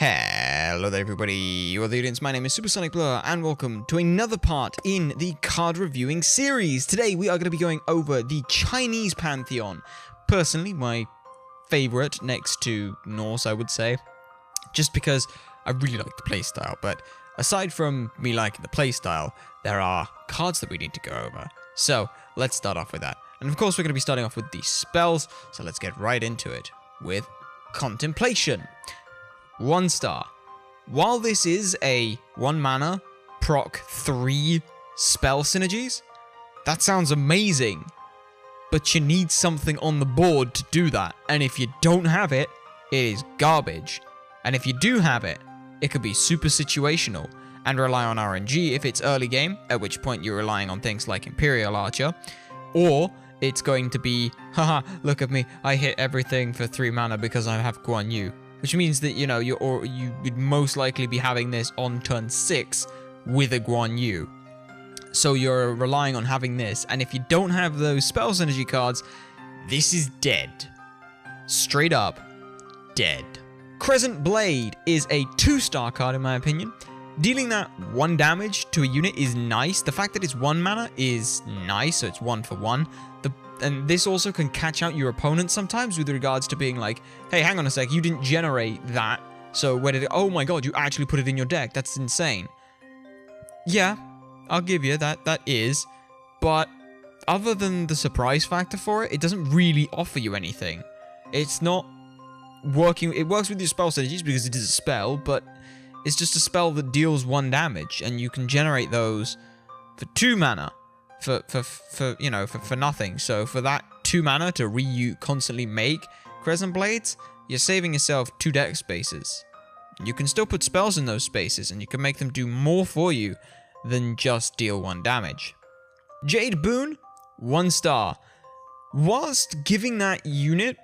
Hello there everybody, you're the audience, my name is Supersonic Blur, and welcome to another part in the card reviewing series. Today we are going to be going over the Chinese Pantheon. Personally, my favourite next to Norse, I would say, just because I really like the playstyle, but aside from me liking the playstyle, there are cards that we need to go over. So, let's start off with that. And of course we're going to be starting off with the spells, so let's get right into it with Contemplation. 1 star. While this is a 1 mana, proc 3 spell synergies, that sounds amazing, but you need something on the board to do that, and if you don't have it, it is garbage. And if you do have it, it could be super situational and rely on RNG if it's early game, at which point you're relying on things like Imperial Archer, or it's going to be, haha, look at me, I hit everything for 3 mana because I have Guan Yu. Which means that, you know, you would most likely be having this on turn 6 with a Guan Yu. So you're relying on having this, and if you don't have those spell synergy cards, this is dead. Straight up, dead. Crescent Blade is a 2-star card in my opinion. Dealing that 1 damage to a unit is nice. The fact that it's 1 mana is nice, so it's 1 for 1. And this also can catch out your opponent sometimes with regards to being like, hey, hang on a sec, you didn't generate that, so where did it, oh my god, you actually put it in your deck, that's insane. Yeah, I'll give you that is, but other than the surprise factor for it, it doesn't really offer you anything. It's not working, it works with your spell synergies because it is a spell, but it's just a spell that deals 1 damage, and you can generate those for 2 mana. For nothing. So for that 2 mana to constantly make Crescent Blades, you're saving yourself 2 deck spaces. You can still put spells in those spaces, and you can make them do more for you than just deal 1 damage. Jade Boon, 1 star. Whilst giving that unit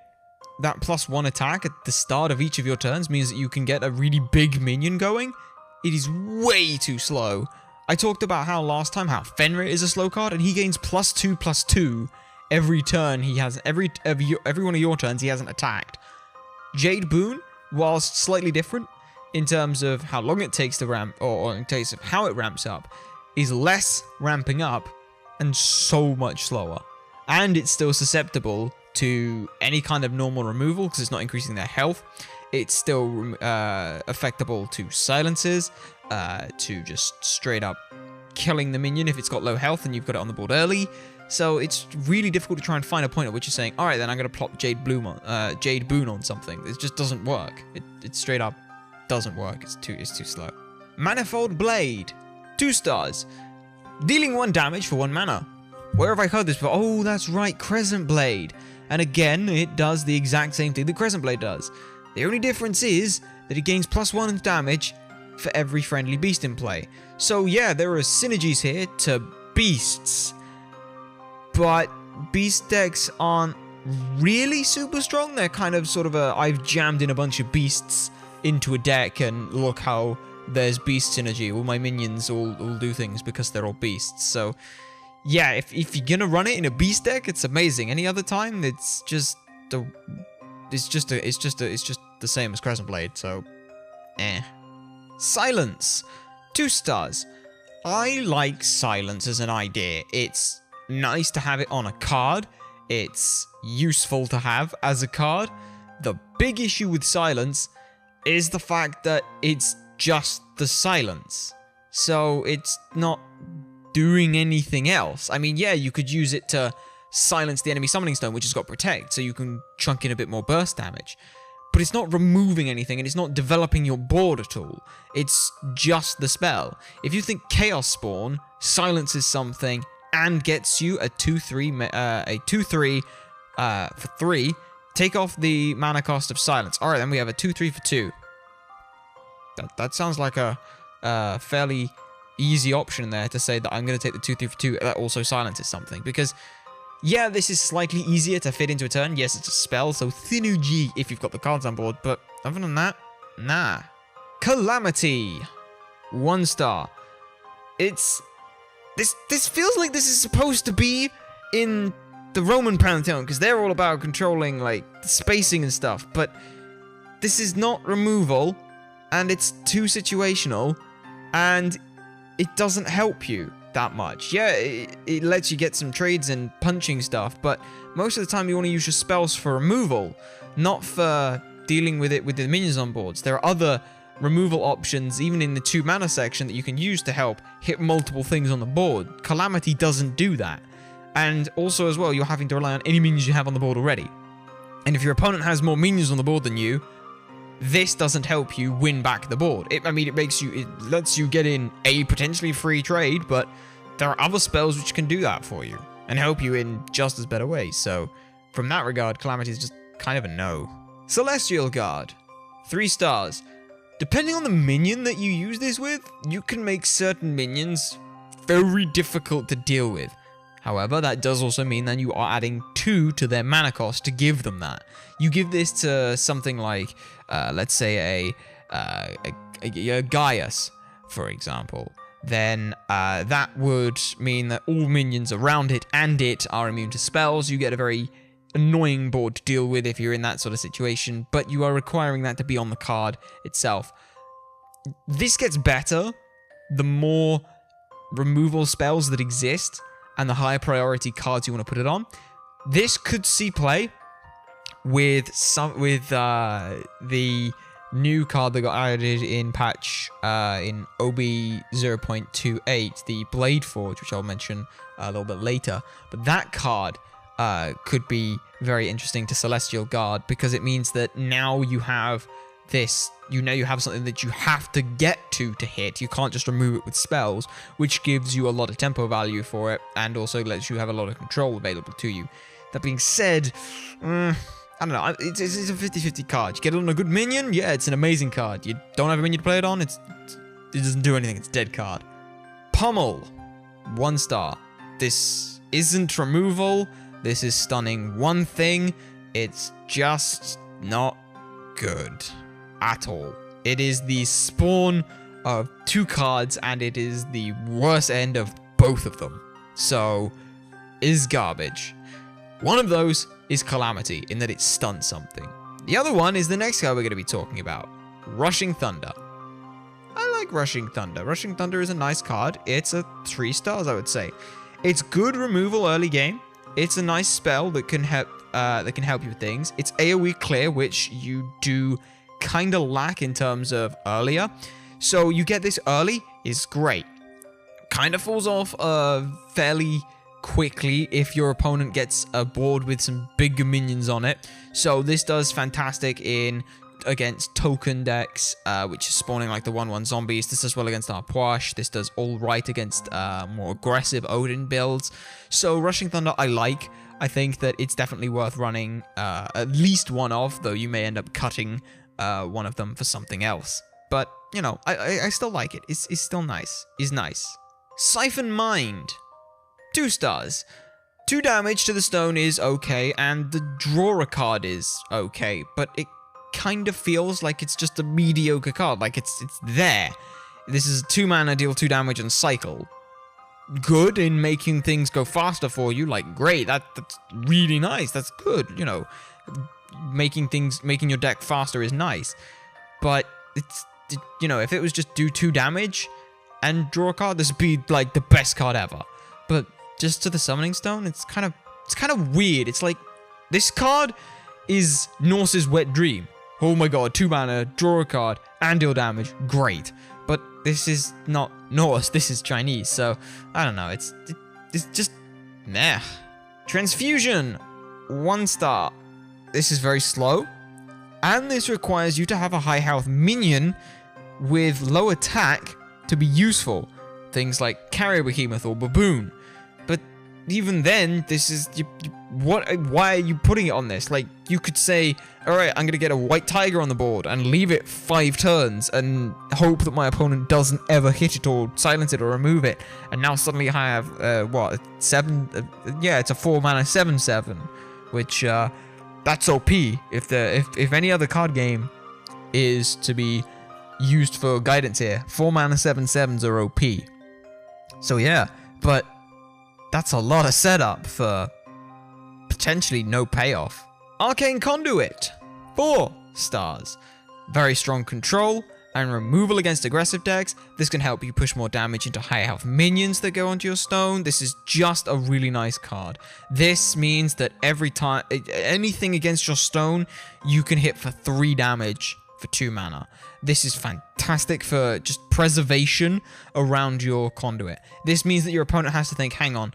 that +1 attack at the start of each of your turns means that you can get a really big minion going, it is way too slow. I talked about how last time how Fenrir is a slow card, and he gains +2/+2 every turn he has, every one of your turns he hasn't attacked. Jade Boon, whilst slightly different in terms of how long it takes to ramp, or in terms of how it ramps up, is less ramping up and so much slower. And it's still susceptible to any kind of normal removal because it's not increasing their health. It's still affectable to silences, to just straight up killing the minion if it's got low health and you've got it on the board early. So it's really difficult to try and find a point at which you're saying, alright then I'm going to plop Jade Boon on something. It just doesn't work. It straight up doesn't work. It's too slow. Manifold Blade, 2 stars. Dealing 1 damage for 1 mana. Where have I heard this before? Oh, that's right, Crescent Blade. And again, it does the exact same thing that Crescent Blade does. The only difference is that it gains +1 damage for every friendly beast in play. So yeah, there are synergies here to beasts, but beast decks aren't really super strong. They're kind of sort of I've jammed in a bunch of beasts into a deck and look how there's beast synergy. All my minions all do things because they're all beasts. So yeah, if you're gonna run it in a beast deck, it's amazing. Any other time, it's just the same as Crescent Blade, so Silence, 2 stars. I like Silence as an idea. It's nice to have it on a card. It's useful to have as a card. The big issue with Silence is the fact that it's just the silence. So it's not doing anything else. I mean, yeah, you could use it to silence the enemy summoning stone, which has got Protect, so you can chunk in a bit more burst damage. But it's not removing anything, and it's not developing your board at all. It's just the spell. If you think Chaos Spawn silences something and gets you a 2/3 for 3, take off the mana cost of Silence. Alright, then we have a 2/3 for 2. That sounds like a fairly easy option there to say that I'm going to take the 2/3 for 2 that also silences something, because yeah, this is slightly easier to fit into a turn. Yes, it's a spell, so synergy if you've got the cards on board, but other than that, nah. Calamity, 1 star. This feels like this is supposed to be in the Roman Pantheon, because they're all about controlling like spacing and stuff, but this is not removal. and it's too situational, and it doesn't help you that much. Yeah, it lets you get some trades and punching stuff, but most of the time you want to use your spells for removal, not for dealing with it with the minions on boards. There are other removal options, even in the 2 mana section, that you can use to help hit multiple things on the board. Calamity doesn't do that. And also as well, you're having to rely on any minions you have on the board already. And if your opponent has more minions on the board than you, this doesn't help you win back the board. It lets you get in a potentially free trade, but there are other spells which can do that for you and help you in just as better ways. So from that regard, Calamity is just kind of a no. Celestial Guard, 3 stars. Depending on the minion that you use this with, you can make certain minions very difficult to deal with. However, that does also mean that you are adding 2 to their mana cost to give them that. You give this to something like, let's say a Gaius, for example. Then that would mean that all minions around it and it are immune to spells. You get a very annoying board to deal with if you're in that sort of situation, but you are requiring that to be on the card itself. This gets better the more removal spells that exist and the higher priority cards you want to put it on. This could see play with the new card that got added in patch in OB 0.28, the Blade Forge, which I'll mention a little bit later. But that card could be very interesting to Celestial Guard, because it means that now you have this, you have something that you have to get to hit. You can't just remove it with spells, which gives you a lot of tempo value for it, and also lets you have a lot of control available to you. That being said, I don't know, it's a 50-50 card. You get it on a good minion, yeah, it's an amazing card. You don't have a minion to play it on, it doesn't do anything, it's a dead card. Pummel, 1 star. This isn't removal, this is stunning one thing, it's just not good at all. It is the spawn of 2 cards, and it is the worst end of both of them. So, is garbage. One of those is Calamity, in that it stuns something. The other one is the next card we're going to be talking about, Rushing Thunder. I like Rushing Thunder. Rushing Thunder is a nice card. It's a 3 stars, I would say. It's good removal early game. It's a nice spell that can help you with things. It's AoE clear, which you do kind of lack in terms of earlier. So you get this early, is great. Kind of falls off fairly quickly if your opponent gets a board with some bigger minions on it. So this does fantastic against token decks, which is spawning like the 1/1 zombies. This does well against Arpoash. This does all right against more aggressive Odin builds. So Rushing Thunder I like. I think that it's definitely worth running at least one of, though you may end up cutting one of them for something else. But, you know, I still like it. It's still nice. It's nice. Siphon Mind, 2 stars. 2 damage to the stone is okay, and the draw a card is okay, but it kind of feels like it's just a mediocre card, like it's there. This is 2 mana, deal 2 damage, and cycle. Good in making things go faster for you, like great, that's really nice, that's good, you know. Making your deck faster is nice. But you know, if it was just do 2 damage and draw a card, this would be like the best card ever. But just to the Summoning Stone, it's kind of weird. It's like this card is Norse's Wet Dream. Oh my god, 2 mana, draw a card, and deal damage. Great. But this is not Norse, this is Chinese, so I don't know, it's just meh. Transfusion, 1 star. This is very slow, and this requires you to have a high health minion with low attack to be useful. Things like Carrier Behemoth or Baboon. But even then, this is... why are you putting it on this? Like, you could say, alright, I'm going to get a White Tiger on the board and leave it 5 turns and hope that my opponent doesn't ever hit it or silence it or remove it. And now suddenly I have, what, 7... yeah, it's a 4 mana 7/7, which, that's OP. If any other card game is to be used for guidance here, 4 mana 7/7s are OP. So yeah, but that's a lot of setup for potentially no payoff. Arcane Conduit, 4 stars. Very strong control, and removal against aggressive decks. This can help you push more damage into high health minions that go onto your stone. This is just a really nice card. This means that every time anything against your stone, you can hit for 3 damage for 2 mana. This is fantastic for just preservation around your Conduit. This means that your opponent has to think, hang on,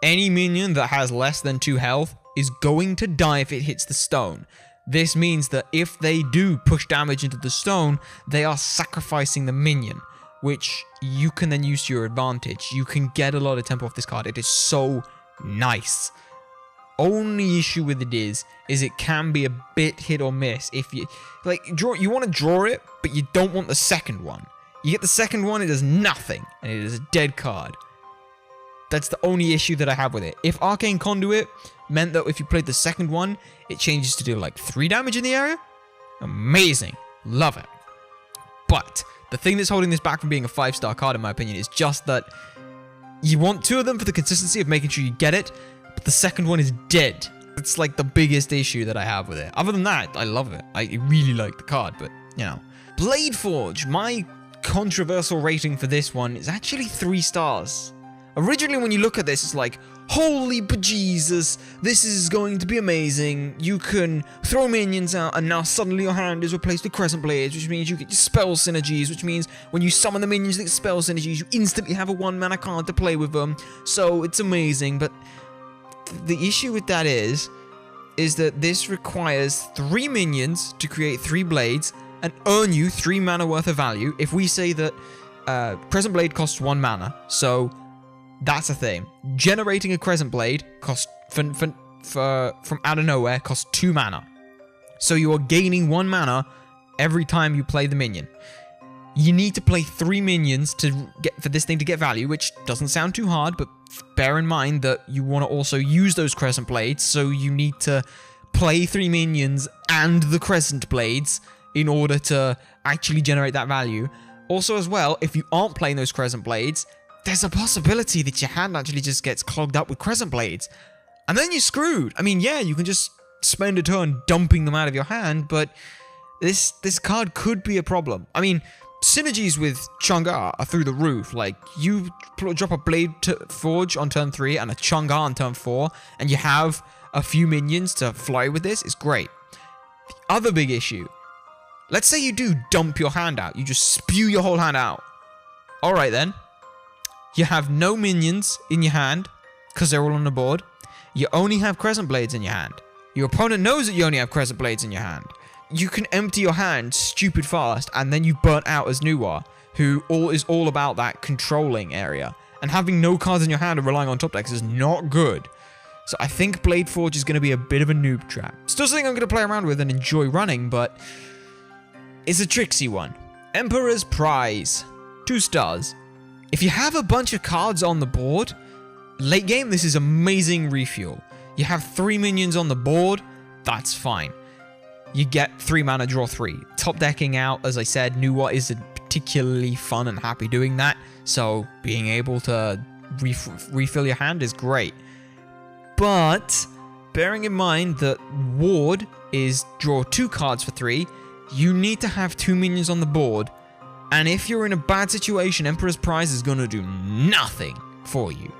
any minion that has less than 2 health is going to die if it hits the stone. This means that if they do push damage into the stone, they are sacrificing the minion, which you can then use to your advantage. You can get a lot of tempo off this card. It is so nice. Only issue with it is it can be a bit hit or miss. If you you want to draw it, but you don't want the second one. You get the second one, it does nothing, and it is a dead card. That's the only issue that I have with it. If Arcane Conduit meant that if you played the second one, it changes to do like 3 damage in the area, amazing, love it. But the thing that's holding this back from being a 5-star card, in my opinion, is just that you want 2 of them for the consistency of making sure you get it, but the second one is dead. It's like the biggest issue that I have with it. Other than that, I love it. I really like the card, but, you know. Blade Forge, my controversial rating for this one is actually 3 stars. Originally, when you look at this, it's like, holy bejesus, this is going to be amazing. You can throw minions out, and now suddenly your hand is replaced with Crescent Blades, which means you get spell synergies, which means when you summon the minions that get spell synergies, you instantly have a 1-mana card to play with them. So it's amazing, but the issue with that is that this requires 3 minions to create 3 blades and earn you 3 mana worth of value. If we say that Crescent Blade costs 1 mana, so that's a thing. Generating a Crescent Blade costs from out of nowhere costs 2 mana. So you are gaining 1 mana every time you play the minion. You need to play 3 minions for this thing to get value, which doesn't sound too hard, but bear in mind that you want to also use those Crescent Blades, so you need to play 3 minions and the Crescent Blades in order to actually generate that value. Also as well, if you aren't playing those Crescent Blades, there's a possibility that your hand actually just gets clogged up with Crescent Blades. And then you're screwed. I mean, yeah, you can just spend a turn dumping them out of your hand, but this card could be a problem. I mean, synergies with Chunga are through the roof. Like, you drop a Blade Forge on turn 3 and a Chunga on turn 4, and you have a few minions to fly with this. It's great. The other big issue, let's say you do dump your hand out. You just spew your whole hand out. Alright then. You have no minions in your hand, because they're all on the board. You only have Crescent Blades in your hand. Your opponent knows that you only have Crescent Blades in your hand. You can empty your hand stupid fast, and then you burnt out as Nuwa, who is all about that controlling area. And having no cards in your hand and relying on top decks is not good. So I think Blade Forge is going to be a bit of a noob trap. Still something I'm going to play around with and enjoy running, but it's a tricksy one. Emperor's Prize, 2 stars. If you have a bunch of cards on the board, late game, this is amazing refuel. You have 3 minions on the board, that's fine. You get 3 mana, draw 3. Top decking out, as I said, Nuwa isn't particularly fun and happy doing that, so being able to refill your hand is great. But, bearing in mind that Ward is draw 2 cards for 3, you need to have 2 minions on the board, and if you're in a bad situation, Emperor's Prize is going to do nothing for you.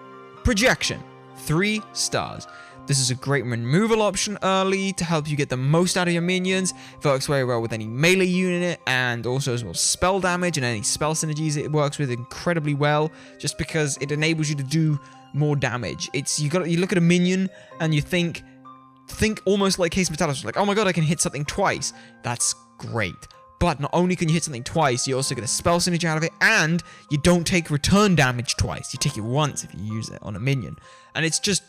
Projection, 3 stars. This is a great removal option early to help you get the most out of your minions. It works very well with any melee unit and also as well spell damage and any spell synergies. It works with incredibly well just because it enables you to do more damage. You look at a minion and you think almost like Case Metallis, like, oh my god, I can hit something twice. That's great. But not only can you hit something twice, you also get a spell synergy out of it, and you don't take return damage twice. You take it once if you use it on a minion. And it's just,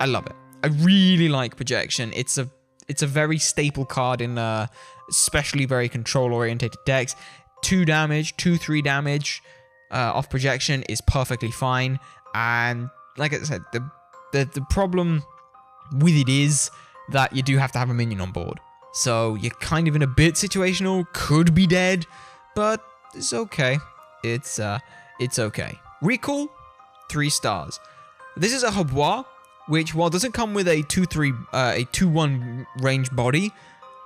I love it. I really like Projection. It's a very staple card in especially very control-oriented decks. 2 damage, 2-3 damage off Projection is perfectly fine. And like I said, the problem with it is that you do have to have a minion on board. So you're kind of in a bit situational, could be dead, but it's okay. It's okay. Recall, 3 stars. This is a Hogwah, which while doesn't come with a 2-1 range body,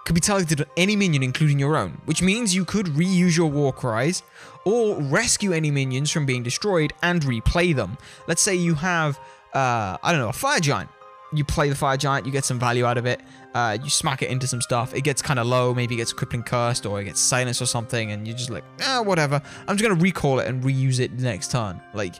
could be targeted on any minion, including your own, which means you could reuse your war cries or rescue any minions from being destroyed and replay them. Let's say you have, I don't know, a fire giant. You play the fire giant, you get some value out of it, you smack it into some stuff, it gets kind of low, maybe it gets crippling cursed, or it gets silenced or something, and you're just like, whatever, I'm just going to recall it and reuse it the next turn. Like,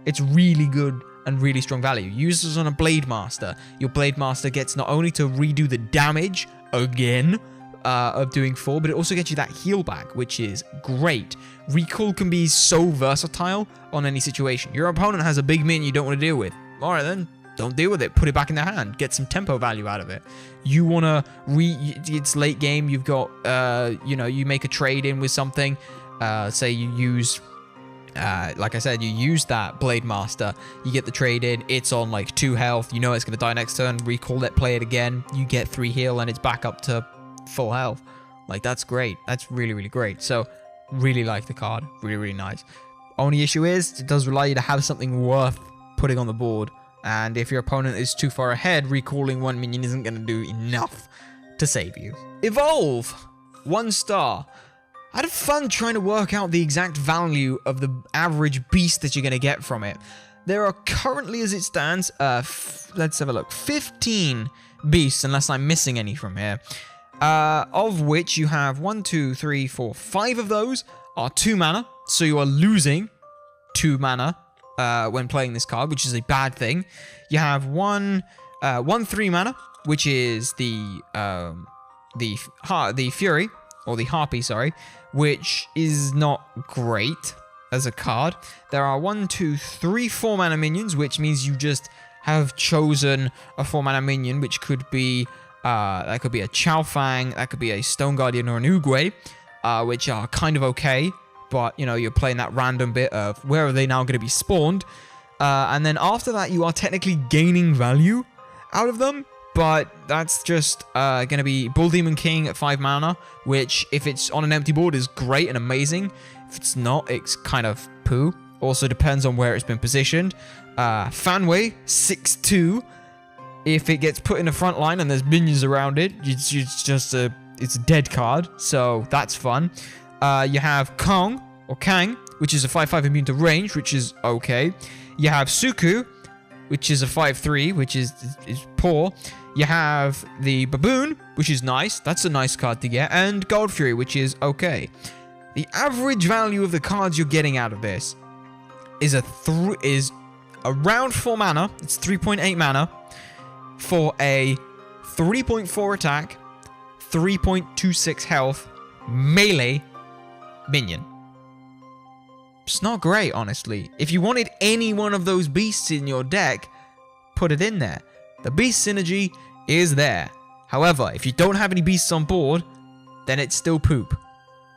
it's really good and really strong value. Use this on a Blade Master. Your Blade Master gets not only to redo the damage again of doing 4, but it also gets you that heal back, which is great. Recall can be so versatile on any situation. Your opponent has a big minion you don't want to deal with. Alright then, don't deal with it. Put it back in their hand. Get some tempo value out of it. You want to it's late game. You've got, you make a trade in with something. Say you use, like I said, you use that Blade Master. You get the trade in. It's on like 2 health. You know it's going to die next turn. Recall it, play it again. You get 3 heal and it's back up to full health. Like, that's great. That's really, really great. So, really like the card. Really, really nice. Only issue is, it does rely you to have something worth putting on the board. And if your opponent is too far ahead, recalling 1 minion isn't going to do enough to save you. Evolve! 1 star. I had fun trying to work out the exact value of the average beast that you're going to get from it. There are currently, as it stands, let's have a look, 15 beasts, unless I'm missing any from here. Of which you have 1, 2, 3, 4, 5 of those are 2 mana. So you are losing 2 mana. When playing this card, which is a bad thing. You have one 3 mana, which is the Fury, or the Harpy, sorry, which is not great as a card. There are 1, 2, 3, 4 mana minions, which means you just have chosen a 4 mana minion, which could be that could be a Chao Fang, that could be a Stone Guardian or an Oogway, which are kind of okay. But, you know, you're playing that random bit of where are they now going to be spawned. And then after that, you are technically gaining value out of them. But that's just going to be Bull Demon King at 5 mana, which, if it's on an empty board, is great and amazing. If it's not, it's kind of poo. Also depends on where it's been positioned. Fanway, 6/2. If it gets put in the front line and there's minions around it, it's just it's a dead card. So that's fun. You have Kong, or Kang, which is a 5/5 immune to range, which is okay. You have Suku, which is a 5/3, which is poor. You have the Baboon, which is nice. That's a nice card to get. And Gold Fury, which is okay. The average value of the cards you're getting out of this is around 4 mana. It's 3.8 mana for a 3.4 attack, 3.26 health, melee minion. It's not great, honestly. If you wanted any one of those beasts in your deck, put it in there. The beast synergy is there. However, if you don't have any beasts on board, then it's still poop.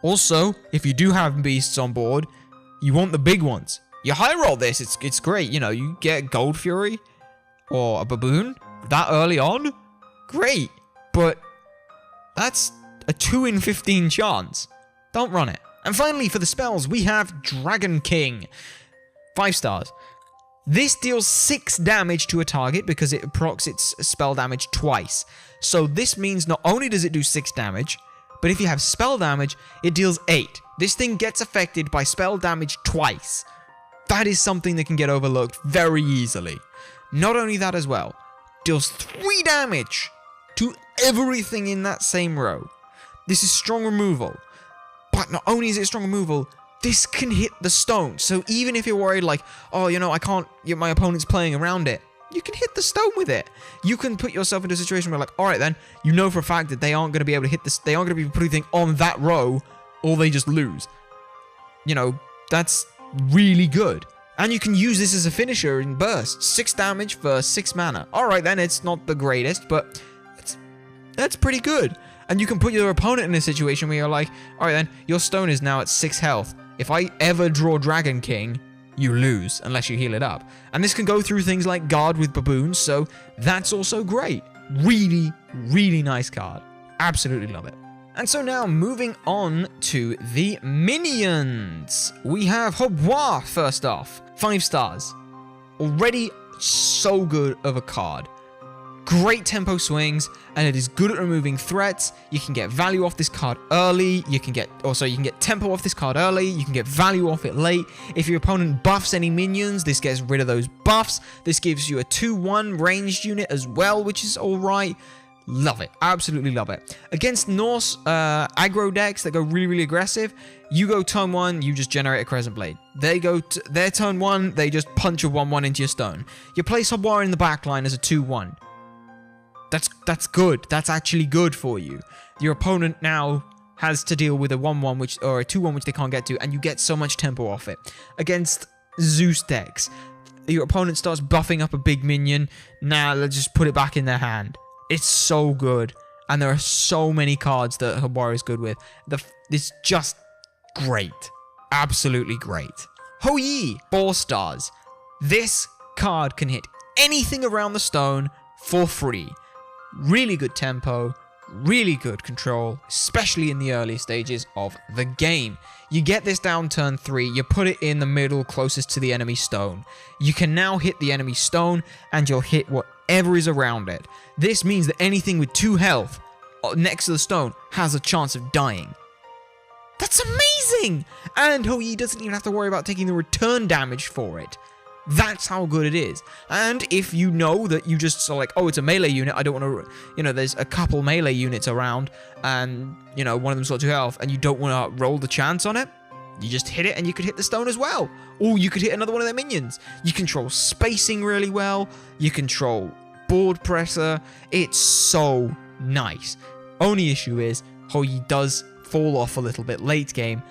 Also, if you do have beasts on board, you want the big ones. You high roll this, it's great. You know, you get Gold Fury or a Baboon that early on, great. But that's a 2 in 15 chance. Don't run it. And finally, for the spells, we have Dragon King. 5 stars. This deals 6 damage to a target because it procs its spell damage twice. So this means not only does it do 6 damage, but if you have spell damage, it deals 8. This thing gets affected by spell damage twice. That is something that can get overlooked very easily. Not only that as well, deals 3 damage to everything in that same row. This is strong removal. But not only is it strong removal, this can hit the stone. So even if you're worried like, oh, you know, my opponent's playing around it, you can hit the stone with it. You can put yourself into a situation where like, all right then, you know for a fact that they aren't going to be able to hit this, they aren't going to be putting anything on that row, or they just lose. You know, that's really good. And you can use this as a finisher in bursts. 6 damage for 6 mana. All right then, it's not the greatest, but that's pretty good. And you can put your opponent in a situation where you're like, all right then, your stone is now at 6 health. If I ever draw Dragon King, you lose unless you heal it up. And this can go through things like Guard with Baboons, so that's also great. Really, really nice card. Absolutely love it. And so now, moving on to the minions. We have Hogwah first off. 5 stars. Already so good of a card. great tempo swings, and it is good at removing threats. You can get value off this card early. You can get tempo off this card early. You can get value off it late. If your opponent buffs any minions, this gets rid of those buffs. This gives you a 2-1 ranged unit as well, which is alright. Love it. Absolutely love it. Against Norse aggro decks that go really, really aggressive, you go turn 1, you just generate a Crescent Blade. They go their turn 1, they just punch a 1-1 into your stone. You place Hogwah in the backline as a 2-1. That's good. That's actually good for you. Your opponent now has to deal with a 1-1 or a 2-1 which they can't get to, and you get so much tempo off it. Against Zeus decks, your opponent starts buffing up a big minion. Now let's just put it back in their hand. It's so good, and there are so many cards that Hogwah is good with. It's just great. Absolutely great. Ho Yi, 4 stars. This card can hit anything around the stone for free. Really good tempo, really good control, especially in the early stages of the game. You get this down turn 3, you put it in the middle closest to the enemy stone. You can now hit the enemy stone, and you'll hit whatever is around it. This means that anything with 2 health next to the stone has a chance of dying. That's amazing! And Ho Yi doesn't even have to worry about taking the return damage for it. That's how good it is. And if you know that you just are like, oh, it's a melee unit, I don't want to, there's a couple melee units around, and, one of them's got 2 health, and you don't want to roll the chance on it, you just hit it and you could hit the stone as well. Or you could hit another one of their minions. You control spacing really well. You control board presser. It's so nice. Only issue is, Ho Yi does fall off a little bit late game,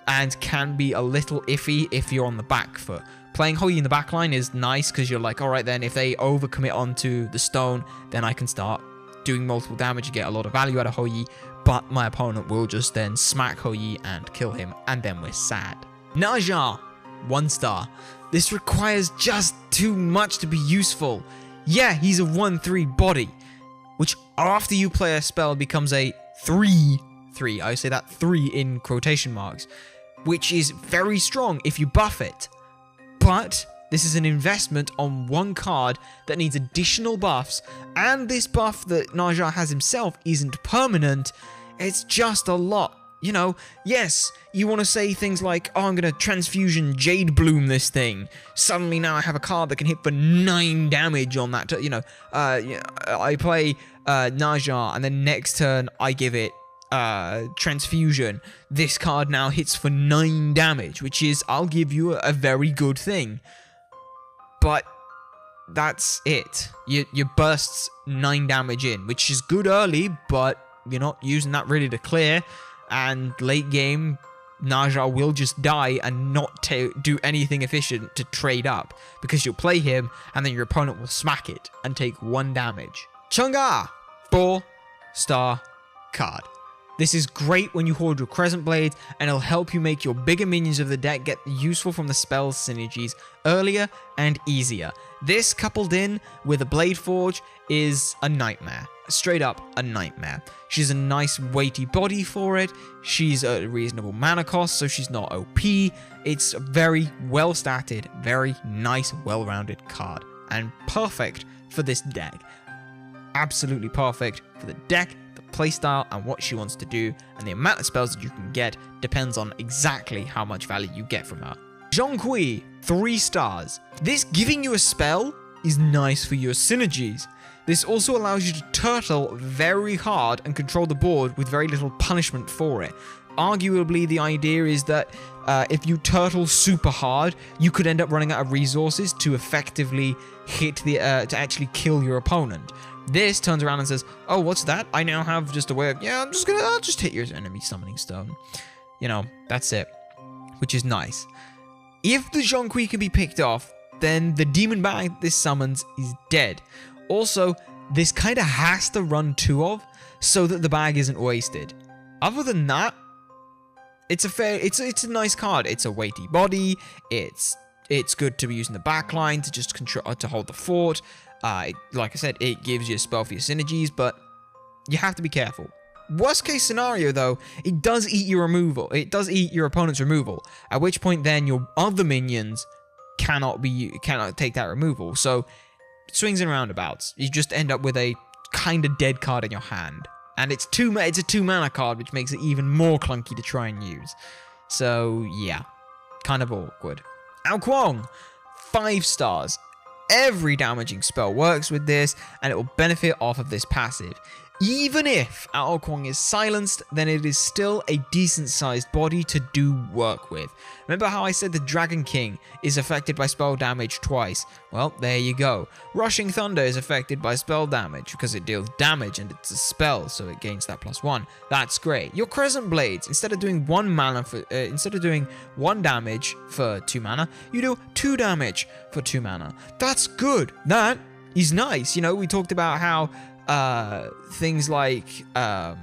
and can be a little iffy if you're on the back foot. Playing Ho Yi in the backline is nice because you're like, alright then, if they overcommit onto the stone, then I can start doing multiple damage and get a lot of value out of Ho Yi, but my opponent will just then smack Ho Yi and kill him, and then we're sad. Ne Zha, 1 star. This requires just too much to be useful. Yeah, he's a 1-3 body, which after you play a spell becomes a 3-3. I say that 3 in quotation marks, which is very strong if you buff it. But this is an investment on 1 card that needs additional buffs, and this buff that Ne Zha has himself isn't permanent. It's just a lot. Yes, you want to say things like, oh, I'm going to Transfusion Jade Boon this thing. Suddenly now I have a card that can hit for 9 damage on that. I play Ne Zha, and then next turn I give it Transfusion. This card now hits for 9 damage, which is, I'll give you a very good thing. But that's it. You bursts 9 damage in, which is good early, but you're not using that really to clear. And late game, Ne Zha will just die and not do anything efficient to trade up, because you'll play him and then your opponent will smack it and take 1 damage. Chunga, 4 star card. This is great when you hold your Crescent Blade, and it'll help you make your bigger minions of the deck get useful from the spell's synergies earlier and easier. This, coupled in with a Blade Forge, is a nightmare. Straight up a nightmare. She's a nice weighty body for it. She's a reasonable mana cost, so she's not OP. It's a very well statted, very nice, well-rounded card, and perfect for this deck. Absolutely perfect for the deck, the playstyle, and what she wants to do, and the amount of spells that you can get depends on exactly how much value you get from her. Junkwe, 3 stars. This giving you a spell is nice for your synergies. This also allows you to turtle very hard and control the board with very little punishment for it. Arguably, the idea is that if you turtle super hard, you could end up running out of resources to effectively hit to actually kill your opponent. This turns around and says, oh, what's that? I now have just a way of, yeah, I'll just hit your enemy summoning stone. That's it. Which is nice. If the Junkwe can be picked off, then the demon bag this summons is dead. Also, this kind of has to run 2 of, so that the bag isn't wasted. Other than that, it's a nice card. It's a weighty body. It's good to be using the backline to just control to hold the fort. Like I said, it gives you a spell for your synergies, but you have to be careful. Worst case scenario, though, it does eat your removal. It does eat your opponent's removal, at which point then your other minions cannot take that removal. So swings and roundabouts. You just end up with a kind of dead card in your hand. And it's a 2-mana card, which makes it even more clunky to try and use. So, yeah. Kind of awkward. Wukong, 5 stars. Every damaging spell works with this, and it will benefit off of this passive. Even if Wukong is silenced, then it is still a decent-sized body to do work with. Remember how I said the Dragon King is affected by spell damage twice? Well, there you go. Rushing Thunder is affected by spell damage because it deals damage and it's a spell, so it gains that +1. That's great. Your Crescent Blades, instead of doing 1 damage for 2 mana, you do 2 damage for 2 mana. That's good. That is nice. You know, we talked about how things like what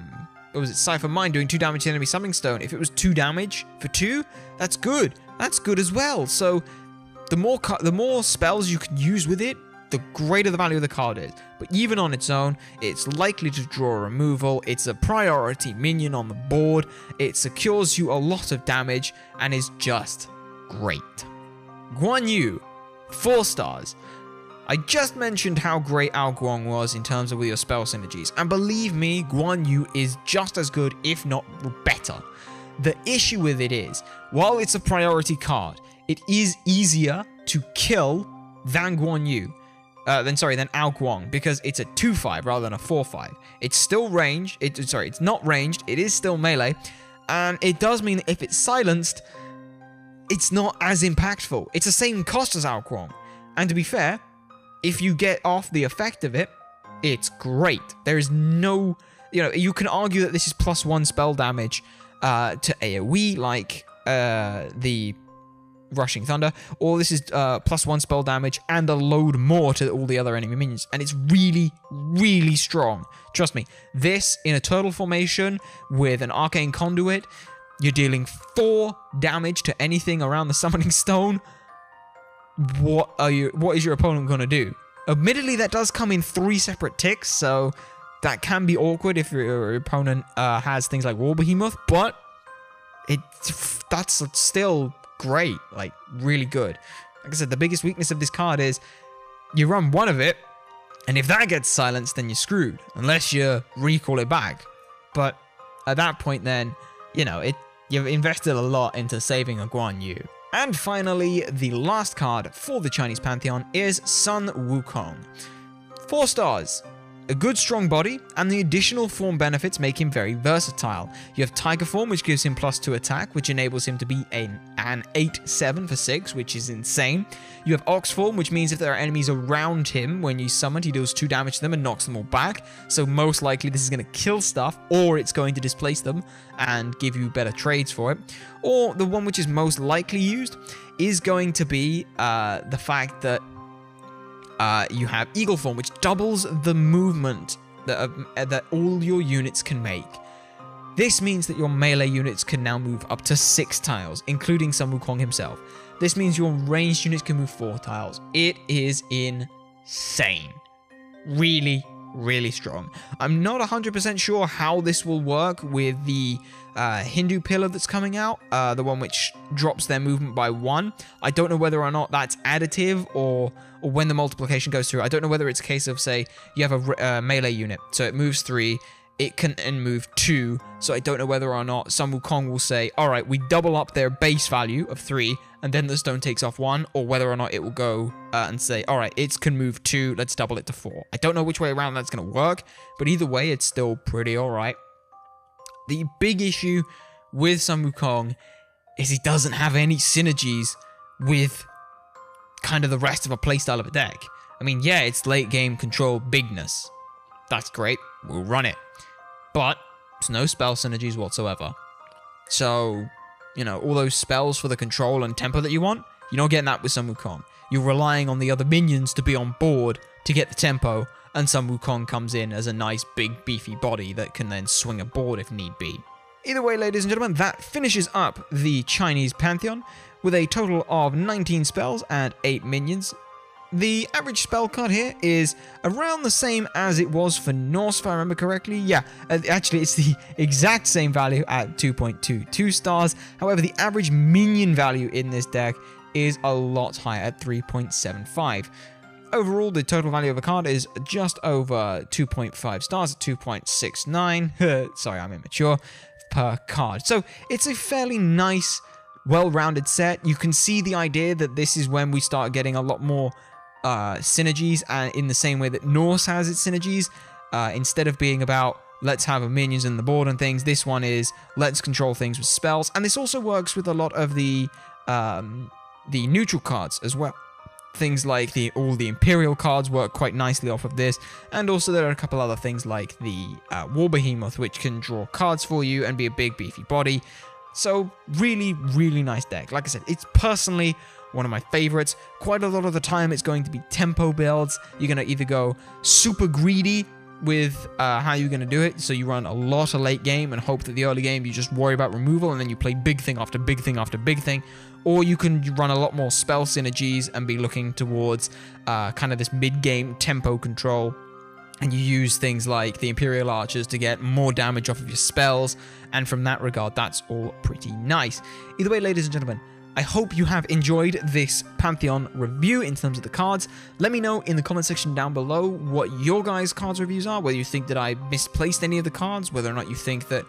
was it, Siphon Mine doing 2 damage to enemy Summoning Stone. If it was 2 damage for 2, that's good. That's good as well. So the more spells you can use with it, the greater the value of the card is. But even on its own, it's likely to draw removal. It's a priority minion on the board. It secures you a lot of damage and is just great. Guan Yu, 4 stars. I just mentioned how great Wukong was in terms of your spell synergies, and believe me, Guan Yu is just as good, if not better. The issue with it is, while it's a priority card, it is easier to kill than Guan Yu. Than Wukong, because it's a 2/5 rather than a 4/5. It's still ranged, it's not ranged, it is still melee, and it does mean that if it's silenced, it's not as impactful. It's the same cost as Wukong, and to be fair, if you get off the effect of it, it's great. There is no, you can argue that this is +1 spell damage to AoE, like the Rushing Thunder, or this is +1 spell damage and a load more to all the other enemy minions, and it's really, really strong. Trust me, this in a turtle formation with an Arcane Conduit, you're dealing 4 damage to anything around the Summoning Stone. What is your opponent going to do? Admittedly, that does come in 3 separate ticks, so that can be awkward if your opponent has things like War Behemoth, but that's still great, like really good. Like I said, the biggest weakness of this card is you run one of it, and if that gets silenced, then you're screwed, unless you recall it back. But at that point, then, you've invested a lot into saving a Guan Yu. And finally, the last card for the Chinese Pantheon is Sun Wukong. 4 stars. A good strong body, and the additional form benefits make him very versatile. You have Tiger form, which gives him +2 attack, which enables him to be an 8/7 for 6, which is insane. You have Ox form, which means if there are enemies around him when you summon, he deals 2 damage to them and knocks them all back. So most likely this is going to kill stuff, or it's going to displace them and give you better trades for it. Or the one which is most likely used is going to be the fact that you have Eagle form, which doubles the movement that all your units can make. This means that your melee units can now move up to 6 tiles, including Sun Wukong himself. This means your ranged units can move 4 tiles. It is insane. Really, really strong. I'm not 100% sure how this will work with the Hindu pillar that's coming out, the one which drops their movement by 1. I don't know whether or not that's additive or when the multiplication goes through. I don't know whether it's a case of, say, you have a melee unit, so it moves 3, it can then move 2, so I don't know whether or not Sun Wukong will say, alright, we double up their base value of 3, and then the stone takes off 1, or whether or not it will go and say, alright, it can move 2, let's double it to 4. I don't know which way around that's going to work, but either way, it's still pretty alright. The big issue with Sun Wukong is he doesn't have any synergies with kind of the rest of a playstyle of a deck. I mean, yeah, it's late game control bigness. That's great, we'll run it. But there's no spell synergies whatsoever. So, all those spells for the control and tempo that you want, you're not getting that with Sun Wukong. You're relying on the other minions to be on board to get the tempo, and Sun Wukong comes in as a nice big beefy body that can then swing a board if need be. Either way, ladies and gentlemen, that finishes up the Chinese Pantheon with a total of 19 spells and 8 minions. The average spell card here is around the same as it was for Norse, if I remember correctly. Yeah, actually it's the exact same value at 2.22 stars. However, the average minion value in this deck is a lot higher at 3.75. Overall, the total value of a card is just over 2.5 stars at 2.69. Sorry, I'm immature. Per card. So it's a fairly nice, well-rounded set. You can see the idea that this is when we start getting a lot more synergies, and in the same way that Norse has its synergies. Instead of being about let's have minions in the board and things, this one is let's control things with spells. And this also works with a lot of the neutral cards as well. Things like all the Imperial cards work quite nicely off of this, and also there are a couple other things like the War Behemoth, which can draw cards for you and be a big beefy body. So really, really nice deck. Like I said, it's personally one of my favorites. Quite a lot of the time it's going to be tempo builds. You're going to either go super greedy with how you're going to do it, so you run a lot of late game and hope that the early game you just worry about removal and then you play big thing after big thing after big thing, or you can run a lot more spell synergies and be looking towards kind of this mid-game tempo control, and you use things like the Imperial Archers to get more damage off of your spells, and from that regard that's all pretty nice. Either way, ladies and gentlemen, I hope you have enjoyed this Pantheon review in terms of the cards. Let me know in the comment section down below what your guys' cards reviews are, whether you think that I misplaced any of the cards, whether or not you think that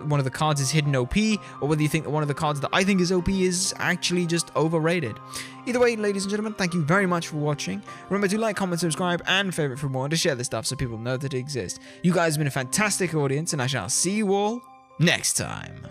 one of the cards is hidden OP, or whether you think that one of the cards that I think is OP is actually just overrated. Either way, ladies and gentlemen, thank you very much for watching. Remember to like, comment, subscribe, and favorite for more, and to share this stuff so people know that it exists. You guys have been a fantastic audience, and I shall see you all next time.